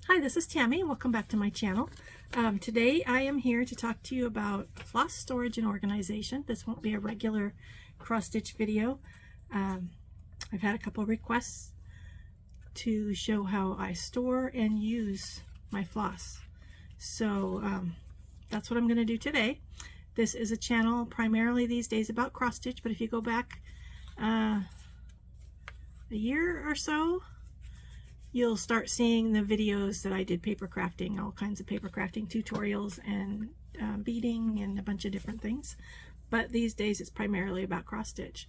Hi, this is Tammy. Welcome back to my channel. Today I am here to talk to you about floss storage and organization. This won't be a regular cross-stitch video. I've had a couple requests to show how I store and use my floss. So that's what I'm going to do today. This is a channel primarily these days about cross-stitch, but if you go back a year or so, you'll start seeing the videos that I did paper crafting, all kinds of paper crafting tutorials and beading and a bunch of different things. But these days it's primarily about cross stitch.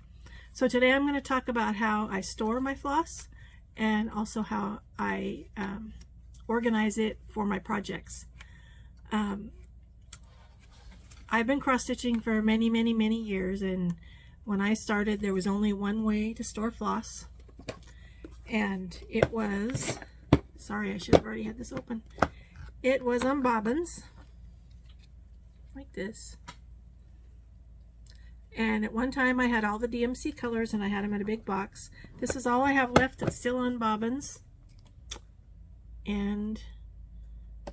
So today I'm going to talk about how I store my floss and also how I organize it for my projects. I've been cross stitching for many years, and when I started there was only one way to store floss. And it was, sorry, I should have already had this open. It was on bobbins, like this. And at one time I had all the DMC colors and I had them in a big box. This is all I have left that's still on bobbins. And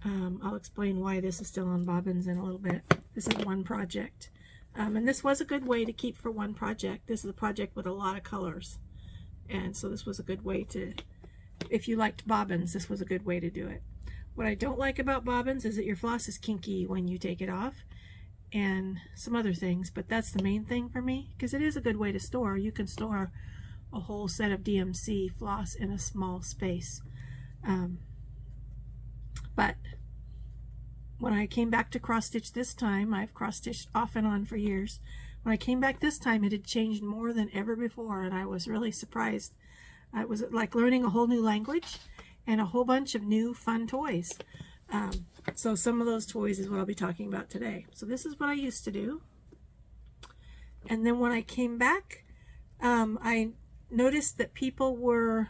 I'll explain why this is still on bobbins in a little bit. This is one project. And this was a good way to keep for one project. This is a project with a lot of colors. And so this was a good way to, if you liked bobbins, this was a good way to do it. What I don't like about bobbins is that your floss is kinky when you take it off, and some other things, but that's the main thing for me, because it is a good way to store. You can store a whole set of DMC floss in a small space. But when I came back to cross stitch this time, I've cross stitched off and on for years. When I came back this time, it had changed more than ever before, and I was really surprised. It was like learning a whole new language and a whole bunch of new fun toys. So some of those toys is what I'll be talking about today. So this is what I used to do. And then when I came back, I noticed that people were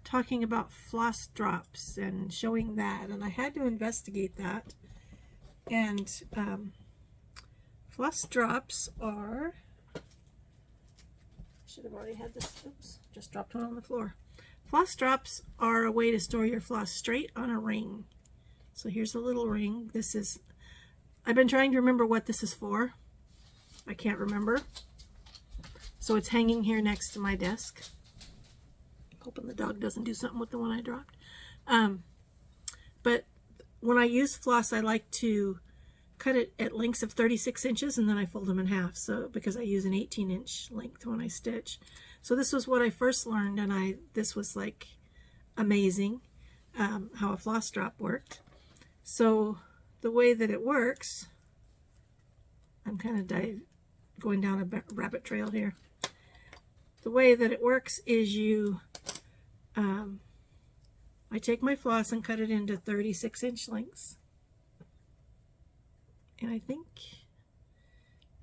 talking about floss drops and showing that, and I had to investigate that. And floss drops are, should have already had this, oops, just dropped one on the floor. Floss drops are a way to store your floss straight on a ring. So here's a little ring. This is, I've been trying to remember what this is for. I can't remember. So it's hanging here next to my desk. Hoping the dog doesn't do something with the one I dropped. But when I use floss, I like to cut it at lengths of 36 inches and then I fold them in half, so because I use an 18-inch length when I stitch. So this was what I first learned, and this was like amazing how a floss drop worked. So the way that it works, I'm kind of going down a rabbit trail here. The way that it works is I take my floss and cut it into 36-inch lengths. And I think,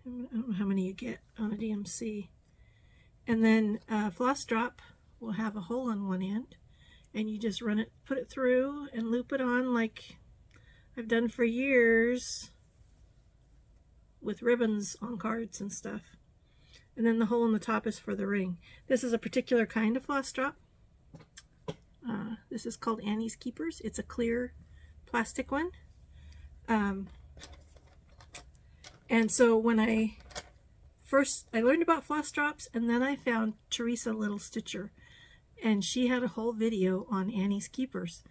I don't know how many you get on a DMC. And then a floss drop will have a hole on one end, and you just run it, put it through and loop it on like I've done for years with ribbons on cards and stuff. And then the hole in the top is for the ring. This is a particular kind of floss drop. This is called Annie's Keepers. It's a clear plastic one. And so when I learned about floss drops, and then I found Teresa Little Stitcher, and she had a whole video on Annie's Keepers,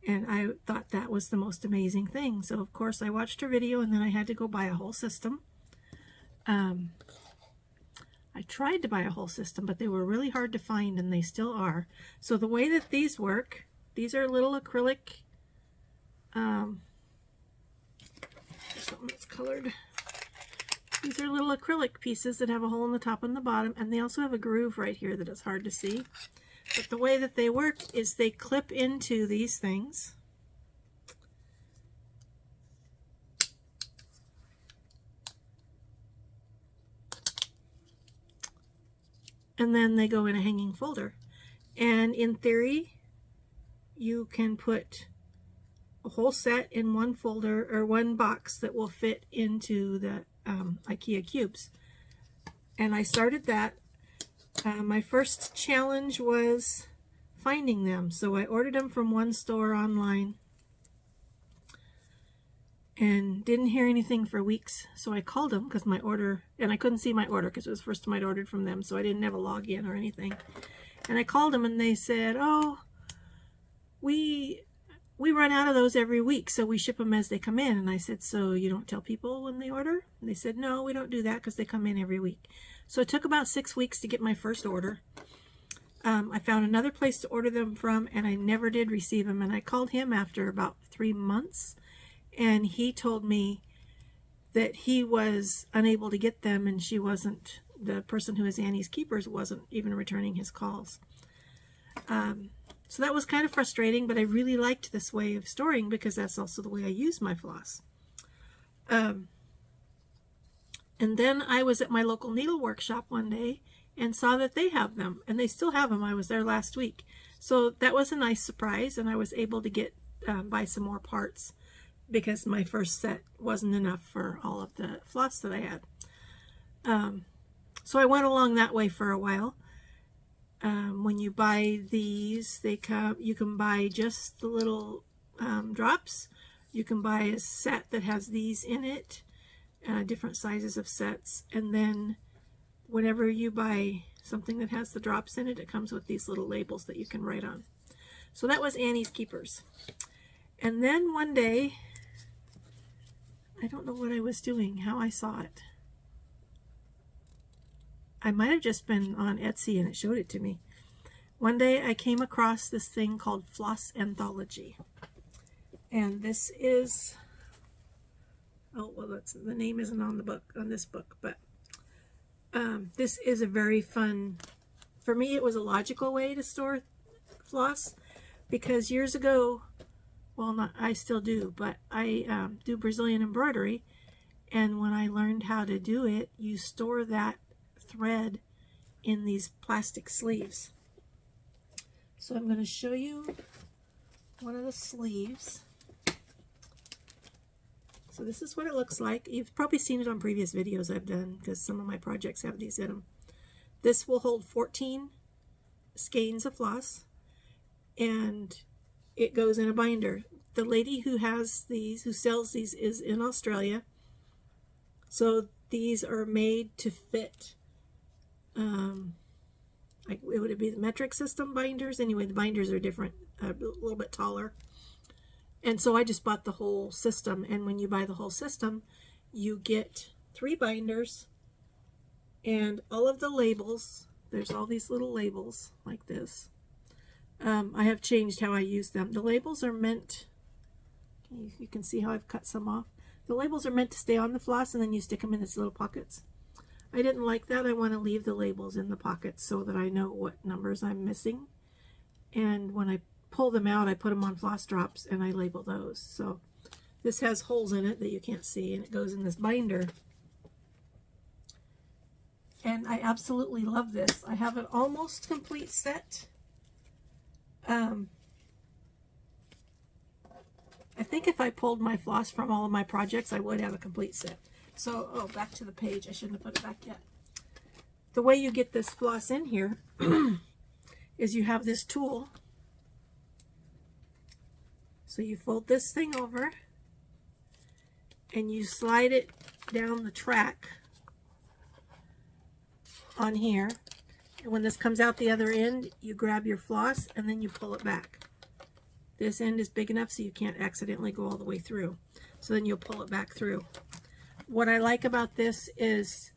and I thought that was the most amazing thing. So of course I watched her video, and then I had to go buy a whole system. I tried to buy a whole system, but they were really hard to find, and they still are. So the way that these work, these are little acrylic, something that's colored. These are little acrylic pieces that have a hole in the top and the bottom, and they also have a groove right here that is hard to see. But the way that they work is they clip into these things. And then they go in a hanging folder. And in theory, you can put a whole set in one folder or one box that will fit into the IKEA cubes. And I started that. My first challenge was finding them. So I ordered them from one store online and didn't hear anything for weeks. So I called them because my order, and I couldn't see my order because it was the first time I'd ordered from them, so I didn't have a login or anything. And I called them and they said, oh, we run out of those every week, so we ship them as they come in. And I said, so you don't tell people when they order? And they said, no, we don't do that because they come in every week. So it took about 6 weeks to get my first order. I found another place to order them from, and I never did receive them. And I called him after about 3 months, and he told me that he was unable to get them, and she wasn't, the person who is Annie's Keepers wasn't even returning his calls. So that was kind of frustrating, but I really liked this way of storing because that's also the way I use my floss. And then I was at my local needle workshop one day and saw that they have them, and they still have them. I was there last week. So that was a nice surprise, and I was able to get buy some more parts because my first set wasn't enough for all of the floss that I had. So I went along that way for a while. When you buy these, you can buy just the little drops. You can buy a set that has these in it, different sizes of sets, and then whenever you buy something that has the drops in it, it comes with these little labels that you can write on. So that was Annie's Keepers. And then one day, I don't know what I was doing, how I saw it. I might have just been on Etsy and it showed it to me. One day I came across this thing called Floss Anthology. And this is, oh, well, the name isn't on the book, on this book, but this is a very fun, for me it was a logical way to store floss, because years ago, well, not, I still do, but I do Brazilian embroidery, and when I learned how to do it, you store that thread in these plastic sleeves. So I'm going to show you one of the sleeves. So this is what it looks like. You've probably seen it on previous videos I've done because some of my projects have these in them. This will hold 14 skeins of floss, and it goes in a binder. The lady who has these, who sells these, is in Australia. So these are made to fit, like it would be the metric system binders. Anyway, the binders are different, a little bit taller. And so I just bought the whole system, and when you buy the whole system, you get 3 binders and all of the labels. There's all these little labels like this. I have changed how I use them. The labels are meant, you can see how I've cut some off. The labels are meant to stay on the floss, and then you stick them in these little pockets. I didn't like that. I want to leave the labels in the pockets so that I know what numbers I'm missing. And when I pull them out, I put them on floss drops and I label those. So this has holes in it that you can't see, and it goes in this binder. And I absolutely love this. I have an almost complete set. I think if I pulled my floss from all of my projects, I would have a complete set. So, oh, back to the page. I shouldn't have put it back yet. The way you get this floss in here is you have this tool. So you fold this thing over and you slide it down the track on here. And when this comes out the other end, you grab your floss and then you pull it back. This end is big enough so you can't accidentally go all the way through. So then you'll pull it back through. What I like about this is,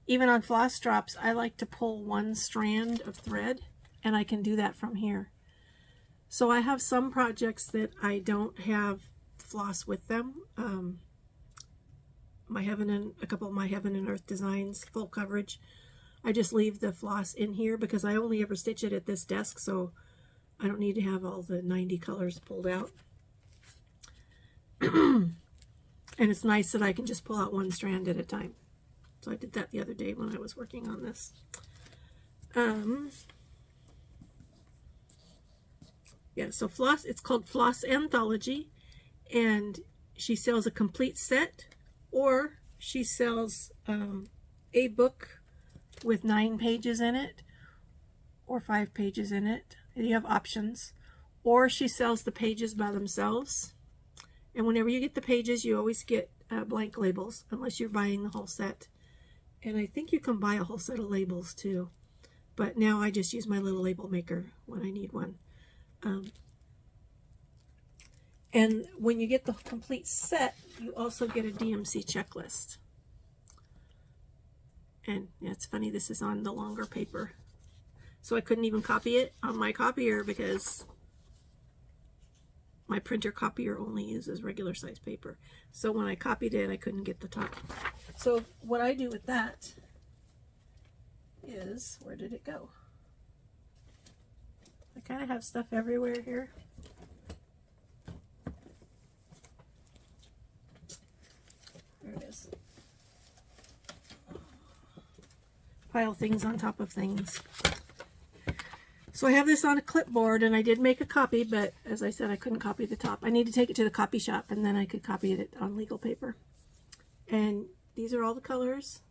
even on floss drops, I like to pull one strand of thread, and I can do that from here. So I have some projects that I don't have floss with them. A couple of my Heaven and Earth designs, full coverage, I just leave the floss in here because I only ever stitch it at this desk, so I don't need to have all the 90 colors pulled out. And it's nice that I can just pull out one strand at a time. So I did that the other day when I was working on this. Yeah, so Floss, it's called Floss Anthology, and she sells a complete set, or she sells a book with 9 pages in it, or 5 pages in it. you have options, or she sells the pages by themselves. And whenever you get the pages, you always get blank labels, unless you're buying the whole set. And I think you can buy a whole set of labels too. But now I just use my little label maker when I need one. And when you get the complete set, you also get a DMC checklist. And yeah, it's funny, this is on the longer paper. So I couldn't even copy it on my copier because my printer copier only uses regular size paper. So when I copied it, I couldn't get the top. So what I do with that is, where did it go? I kind of have stuff everywhere here. There it is. Pile things on top of things. So I have this on a clipboard, and I did make a copy, but as I said, I couldn't copy the top. I need to take it to the copy shop, and then I could copy it on legal paper. And these are all the colors.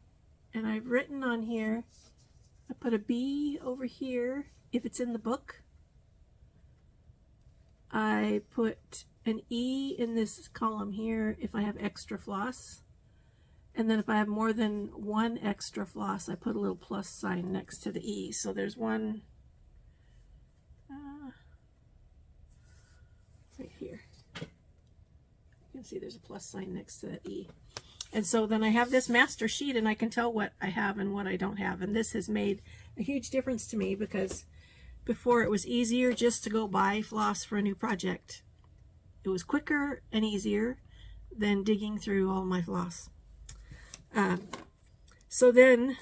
And I've written on here, I put a B over here if it's in the book. I put an E in this column here if I have extra floss. And then if I have more than one extra floss, I put a little plus sign next to the E. So there's one right here. You can see there's a plus sign next to that E. And so then I have this master sheet, and I can tell what I have and what I don't have. And this has made a huge difference to me, because before it was easier just to go buy floss for a new project. It was quicker and easier than digging through all my floss. So then,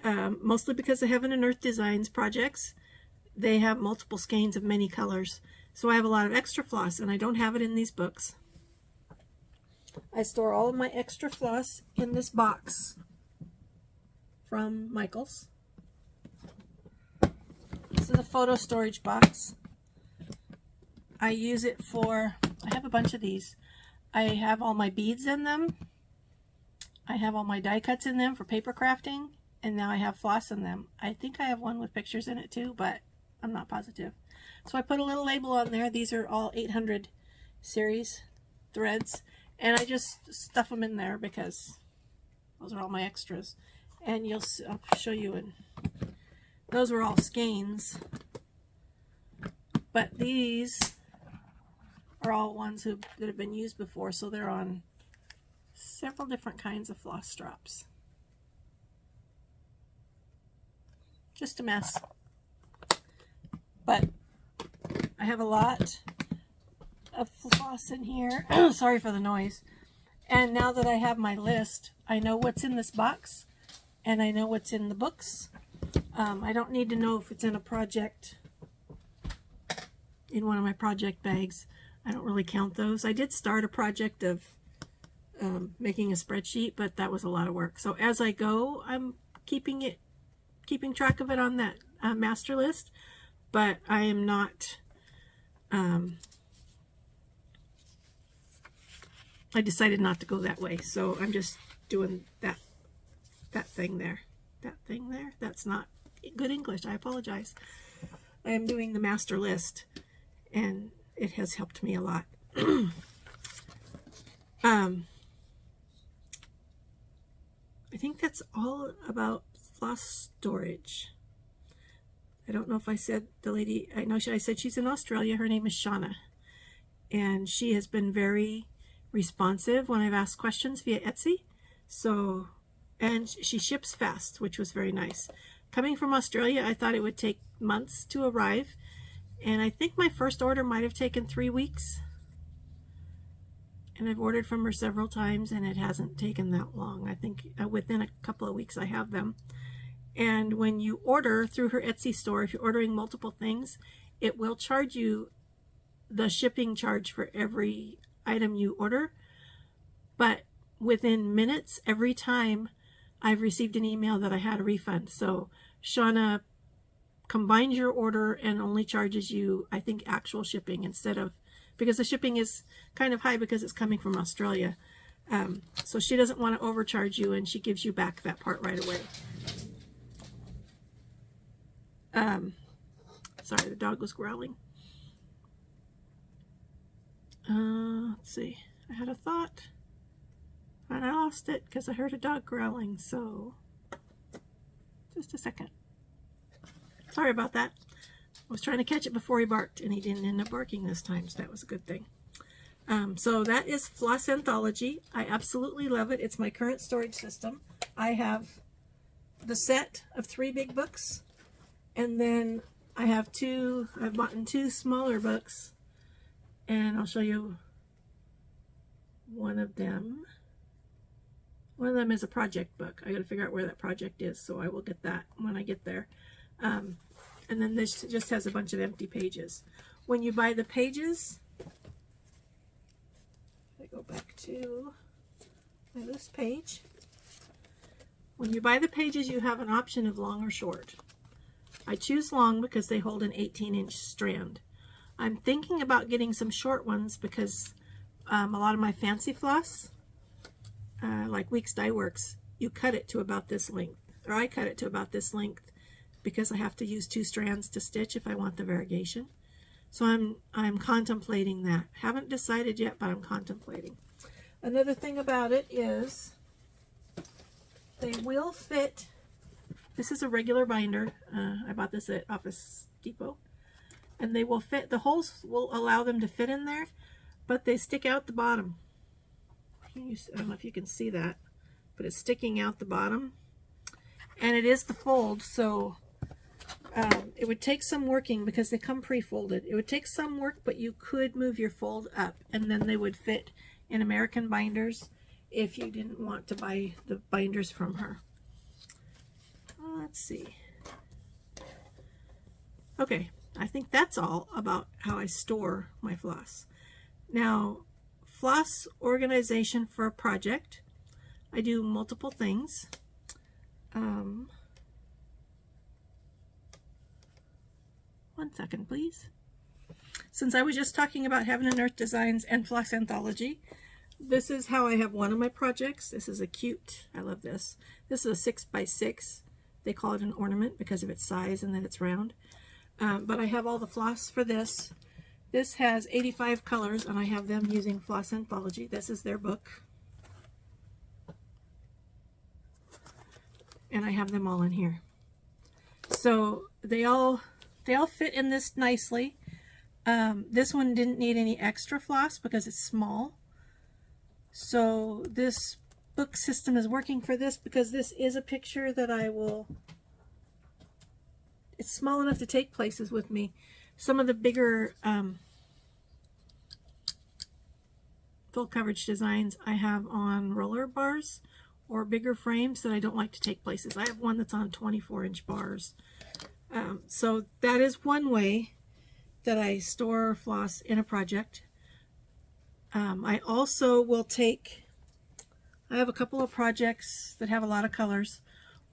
mostly because of Heaven and Earth Designs projects, they have multiple skeins of many colors. So I have a lot of extra floss, and I don't have it in these books. I store all of my extra floss in this box from Michaels. This is a photo storage box. I use it for, I have a bunch of these. I have all my beads in them. I have all my die cuts in them for paper crafting, and now I have floss in them. I think I have one with pictures in it too, but I'm not positive. So I put a little label on there. These are all 800 series threads, and I just stuff them in there because those are all my extras. And I'll show you, and those were all skeins, but these are all ones that have been used before, so they're on several different kinds of floss drops. Just a mess. But I have a lot of floss in here. Sorry for the noise. And now that I have my list, I know what's in this box, and I know what's in the books. I don't need to know if it's in a project, in one of my project bags. I don't really count those. I did start a project of making a spreadsheet, but that was a lot of work. So as I go, I'm keeping track of it on that master list, but I am not, I decided not to go that way. So I'm just doing that thing there. That thing there. That's not good English. I apologize. I am doing the master list, and it has helped me a lot. I think that's all about floss storage. I don't know if I said the lady, I know I said she's in Australia. Her name is Shauna, and she has been very responsive when I've asked questions via Etsy. So, and she ships fast, which was very nice. Coming from Australia, I thought it would take months to arrive, and I think my first order might have taken 3 weeks. And I've ordered from her several times, and it hasn't taken that long. I think within a couple of weeks I have them. And when you order through her Etsy store, if you're ordering multiple things, it will charge you the shipping charge for every item you order. But within minutes, every time, I've received an email that I had a refund. So Shauna combines your order and only charges you, I think, actual shipping instead of, because the shipping is kind of high because it's coming from Australia. So she doesn't want to overcharge you, and she gives you back that part right away. Sorry, the dog was growling. Let's see. I had a thought, and I lost it because I heard a dog growling, so just a second. Sorry about that. I was trying to catch it before he barked, and he didn't end up barking this time, so that was a good thing. So that is Floss Anthology. I absolutely love it. It's my current storage system. I have the set of 3 big books, and then I've bought 2 smaller books, and I'll show you one of them. One of them is a project book. I got to figure out where that project is, so I will get that when I get there. And then this just has a bunch of empty pages. When you buy the pages, I go back to this page. When you buy the pages, you have an option of long or short. I choose long because they hold an 18-inch strand. I'm thinking about getting some short ones because a lot of my fancy floss, like Weeks Dye Works, you cut it to about this length, or I cut it to about this length because I have to use 2 strands to stitch if I want the variegation. So I'm contemplating that. Haven't decided yet, but I'm contemplating. Another thing about it is they will fit. This is a regular binder. I bought this at Office Depot. And they will fit, the holes will allow them to fit in there, but they stick out the bottom. I don't know if you can see that, but it's sticking out the bottom. And it is the fold, so it would take some working because they come pre-folded. It would take some work, but you could move your fold up, and then they would fit in American binders if you didn't want to buy the binders from her. Let's see. Okay, I think that's all about how I store my floss. Now, floss organization for a project. I do multiple things. One second, please. Since I was just talking about Heaven and Earth Designs and Floss Anthology, this is how I have one of my projects. This is a cute, I love this. This is a 6x6. They call it an ornament because of its size and that it's round. But I have all the floss for this. This has 85 colors, and I have them using Floss Anthology. This is their book. And I have them all in here. So they all fit in this nicely. This one didn't need any extra floss because it's small. So this book system is working for this because this is a picture that I will... It's small enough to take places with me. Some of the bigger full coverage designs I have on roller bars or bigger frames that I don't like to take places. I have one that's on 24-inch bars. So that is one way that I store floss in a project. I also will take, I have a couple of projects that have a lot of colors.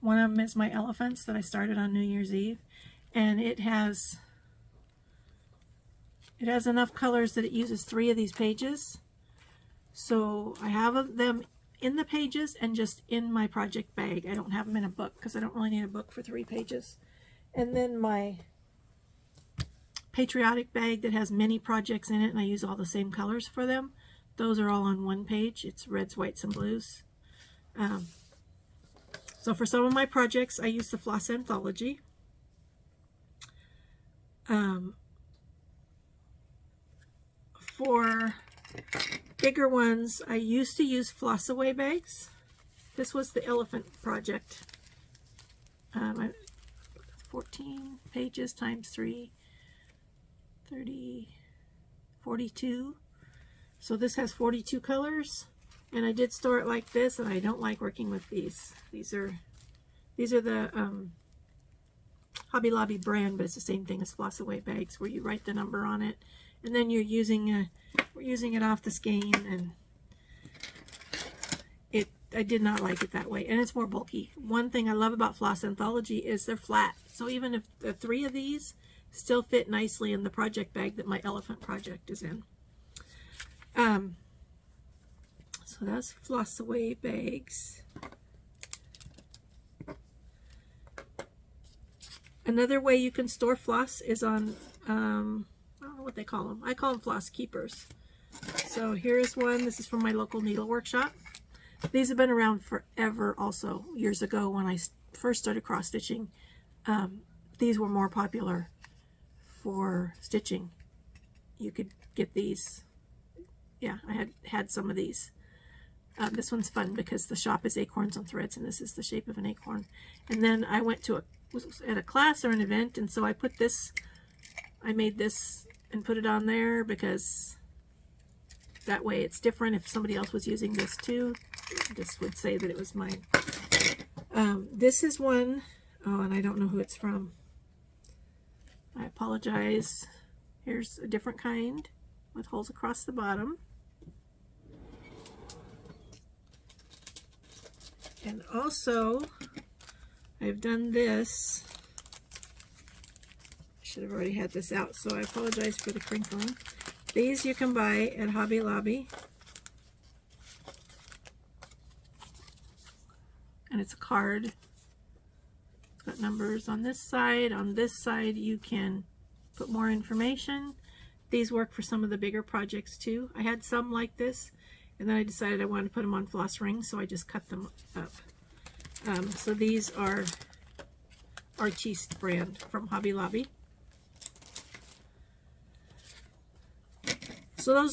One of them is my elephants that I started on New Year's Eve, and it has enough colors that it uses 3 of these pages. So I have them in the pages and just in my project bag. I don't have them in a book because I don't really need a book for 3 pages. And then my patriotic bag that has many projects in it, and I use all the same colors for them. Those are all on one page. It's reds, whites, and blues. So for some of my projects, I use the Floss Anthology. For bigger ones, I used to use Floss Away bags. This was the elephant project. 14 pages times 3, 30, 42. So this has 42 colors, and I did store it like this, and I don't like working with these. These are the Hobby Lobby brand, but it's the same thing as Floss Away bags where you write the number on it, and then we're using it off the skein, and I did not like it that way, and it's more bulky. One thing I love about Floss Anthology is they're flat, so even if the 3 of these still fit nicely in the project bag that my elephant project is in. So that's Floss Away bags. Another way you can store floss is on, I don't know what they call them. I call them floss keepers. So here's one. This is from my local needle workshop. These have been around forever also. Years ago when I first started cross stitching, these were more popular for stitching. You could get these. Yeah, I had some of these. This one's fun because the shop is acorns on threads, and this is the shape of an acorn. And then I went to at a class or an event, and so I put this, I made this and put it on there because that way it's different. If somebody else was using this too, this would say that it was mine. This is one, oh, and I don't know who it's from. I apologize. Here's a different kind with holes across the bottom. And also, I've done this. I should have already had this out, so I apologize for the crinkling. These you can buy at Hobby Lobby. And it's a card. It's got numbers on this side. On this side, you can put more information. These work for some of the bigger projects too. I had some like this, and then I decided I wanted to put them on floss rings, so I just cut them up. So these are Artiste brand from Hobby Lobby. So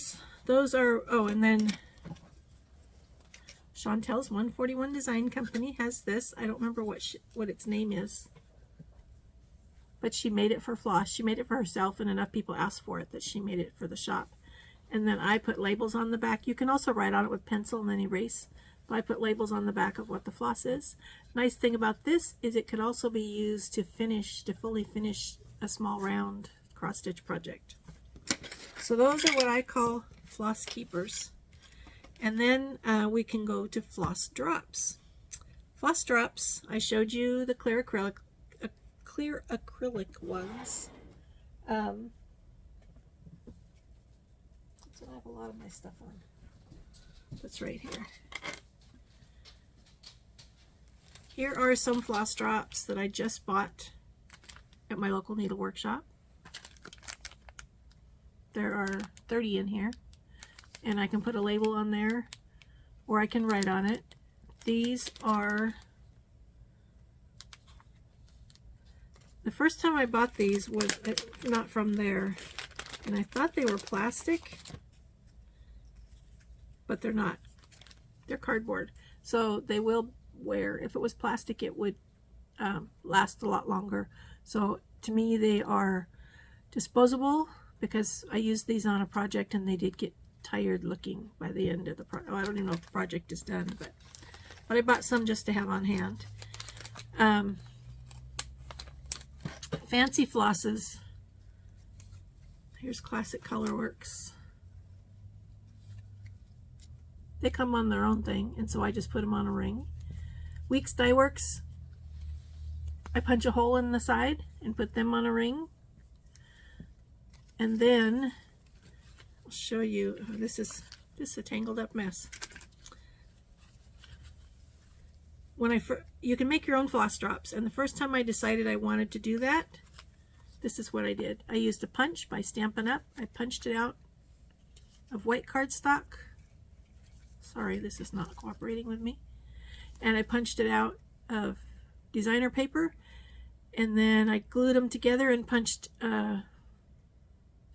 those are, oh, and then Chantel's 141 Design Company has this. I don't remember what its name is, but she made it for floss. She made it for herself, and enough people asked for it that she made it for the shop. And then I put labels on the back. You can also write on it with pencil and then erase. But I put labels on the back of what the floss is. Nice thing about this is it could also be used to fully finish a small round cross stitch project. So those are what I call floss keepers. And then we can go to floss drops. Floss drops, I showed you the clear acrylic ones. So I have a lot of my stuff on. That's right here. Here are some floss drops that I just bought at my local needle workshop. There are 30 in here, and I can put a label on there, or I can write on it. These are, the first time I bought these was not from there, and I thought they were plastic, but they're not. They're cardboard, so they will wear. If it was plastic, it would last a lot longer. So to me, they are disposable because I used these on a project and they did get tired looking by the end of the project. Oh, I don't even know if the project is done, but I bought some just to have on hand. Fancy flosses. Here's Classic Colorworks. They come on their own thing, and so I just put them on a ring. Weeks Dye Works, I punch a hole in the side and put them on a ring. And then I'll show you, oh, this is a tangled up mess. You can make your own floss drops, and the first time I decided I wanted to do that, this is what I did. I used a punch by Stampin' Up. I punched it out of white cardstock. Sorry, this is not cooperating with me. And I punched it out of designer paper, and then I glued them together and punched a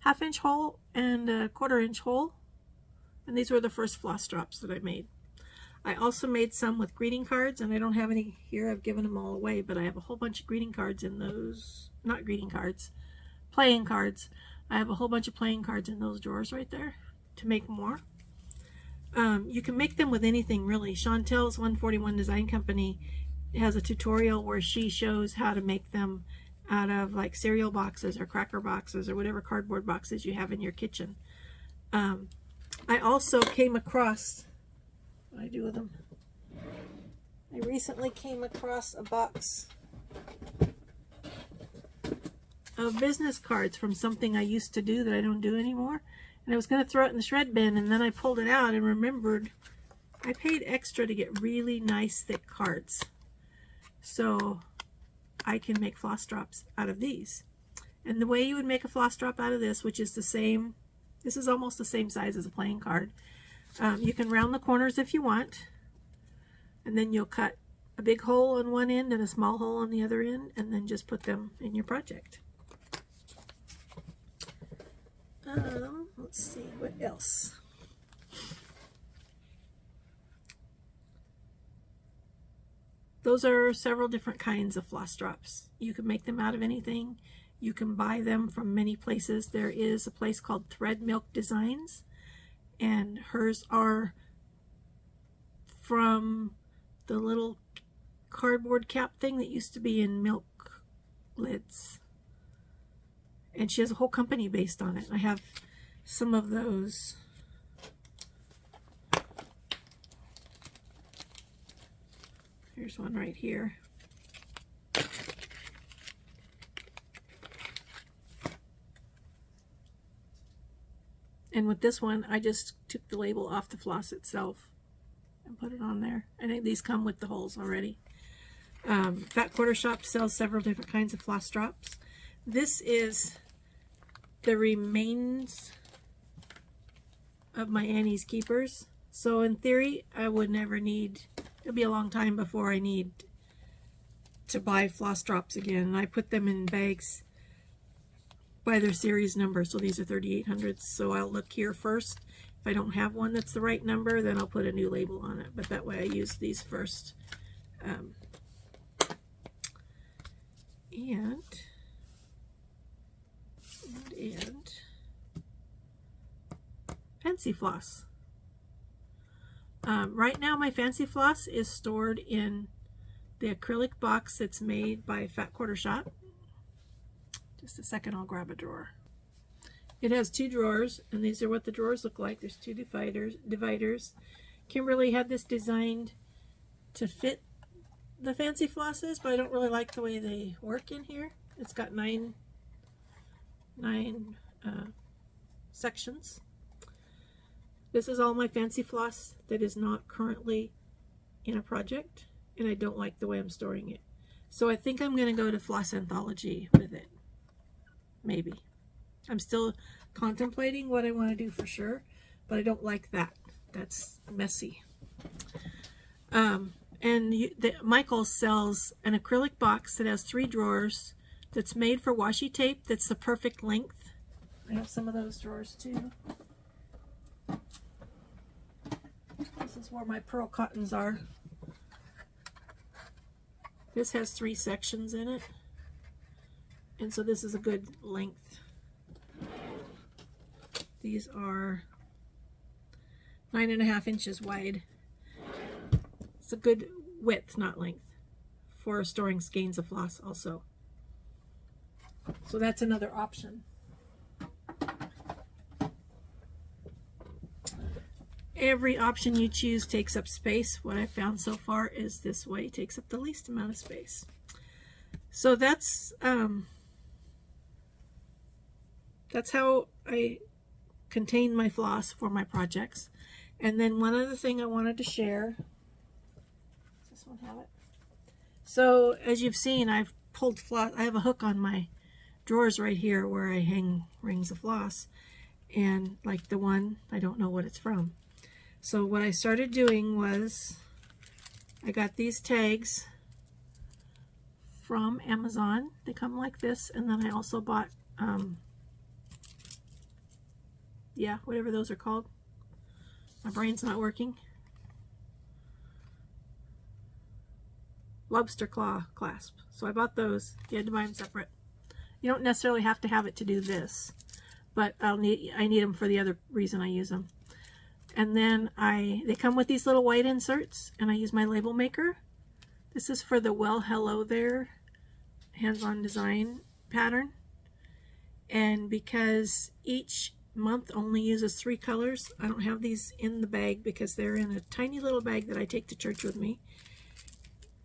1/2 inch hole and a 1/4 inch hole. And these were the first floss drops that I made. I also made some with greeting cards, and I don't have any here. I've given them all away, but I have a whole bunch of greeting cards in those, not greeting cards, playing cards. I have a whole bunch of playing cards in those drawers right there to make more. You can make them with anything really. Chantel's 141 Design Company has a tutorial where she shows how to make them out of like cereal boxes or cracker boxes or whatever cardboard boxes you have in your kitchen. I also came across, what do I do with them? I recently came across a box of business cards from something I used to do that I don't do anymore. And I was going to throw it in the shred bin, and then I pulled it out and remembered I paid extra to get really nice thick cards. So I can make floss drops out of these. And the way you would make a floss drop out of this, which is the same, this is almost the same size as a playing card. You can round the corners if you want, and then you'll cut a big hole on one end and a small hole on the other end, and then just put them in your project. Let's see, what else? Those are several different kinds of floss drops. You can make them out of anything. You can buy them from many places. There is a place called Thread Milk Designs, and hers are from the little cardboard cap thing that used to be in milk lids. And she has a whole company based on it. I have some of those. Here's one right here. And with this one, I just took the label off the floss itself and put it on there. I think these come with the holes already. Fat Quarter Shop sells several different kinds of floss drops. This is the remains of my Annie's Keepers. So in theory, I would never need, it'll be a long time before I need to buy floss drops again. I put them in bags by their series number. So these are 3800s. So I'll look here first. If I don't have one that's the right number, then I'll put a new label on it. But that way I use these first. And Fancy Floss. Right now my Fancy Floss is stored in the acrylic box that's made by Fat Quarter Shop. Just a second, I'll grab a drawer. It has two drawers, and these are what the drawers look like. There's two dividers. Kimberly had this designed to fit the Fancy Flosses, but I don't really like the way they work in here. It's got nine sections. This is all my Fancy Floss that is not currently in a project, and I don't like the way I'm storing it. So I think I'm going to go to Floss Anthology with it. Maybe. I'm still contemplating what I want to do for sure, but I don't like that. That's messy. Michael sells an acrylic box that has 3 drawers that's made for washi tape that's the perfect length. I have some of those drawers too. This is where my pearl cottons are. This has 3 sections in it, and so this is a good length. These are 9.5 inches wide. It's a good width, not length, for storing skeins of floss also. So that's another option. Every option you choose takes up space. What I've found so far is this way takes up the least amount of space. So that's how I contain my floss for my projects. And then one other thing I wanted to share. Does this one have it? So as you've seen, I've pulled floss. I have a hook on my drawers right here where I hang rings of floss. And like the one, I don't know what it's from. So what I started doing was I got these tags from Amazon. They come like this, and then I also bought whatever those are called. My brain's not working. Lobster claw clasp. So I bought those. You had to buy them separate. You don't necessarily have to have it to do this, but I need them for the other reason I use them. And then they come with these little white inserts, and I use my label maker. This is for the Well Hello There hands-on design pattern. And because each month only uses 3 colors, I don't have these in the bag because they're in a tiny little bag that I take to church with me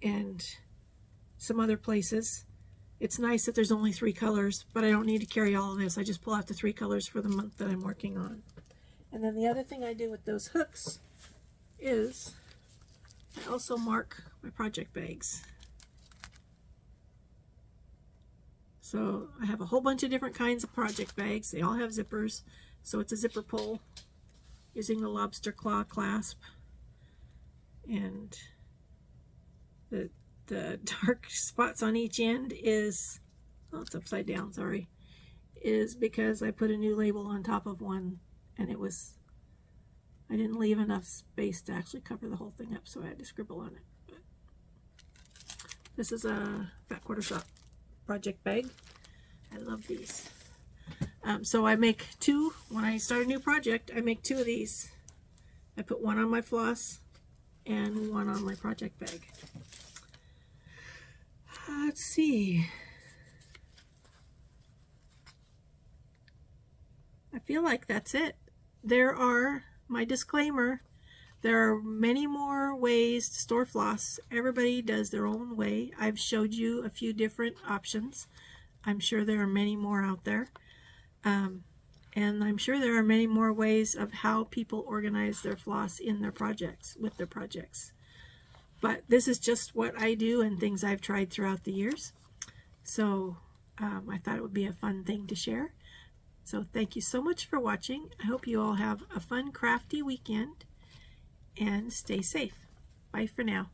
and some other places. It's nice that there's only 3 colors, but I don't need to carry all of this. I just pull out the 3 colors for the month that I'm working on. And then the other thing I do with those hooks is I also mark my project bags. So I have a whole bunch of different kinds of project bags. They all have zippers. So it's a zipper pull using the lobster claw clasp. And the dark spots on each end is, oh, it's upside down, sorry, is because I put a new label on top of one, and I didn't leave enough space to actually cover the whole thing up, so I had to scribble on it. But this is a fat quarter shop project bag. I love these. So I make two. When I start a new project, I make two of these. I put one on my floss and one on my project bag. Let's see. I feel like that's it. There are, my disclaimer, there are many more ways to store floss. Everybody does their own way. I've showed you a few different options. I'm sure there are many more out there. And I'm sure there are many more ways of how people organize their floss in their projects, with their projects. But this is just what I do and things I've tried throughout the years. So I thought it would be a fun thing to share. So thank you so much for watching. I hope you all have a fun, crafty weekend and stay safe. Bye for now.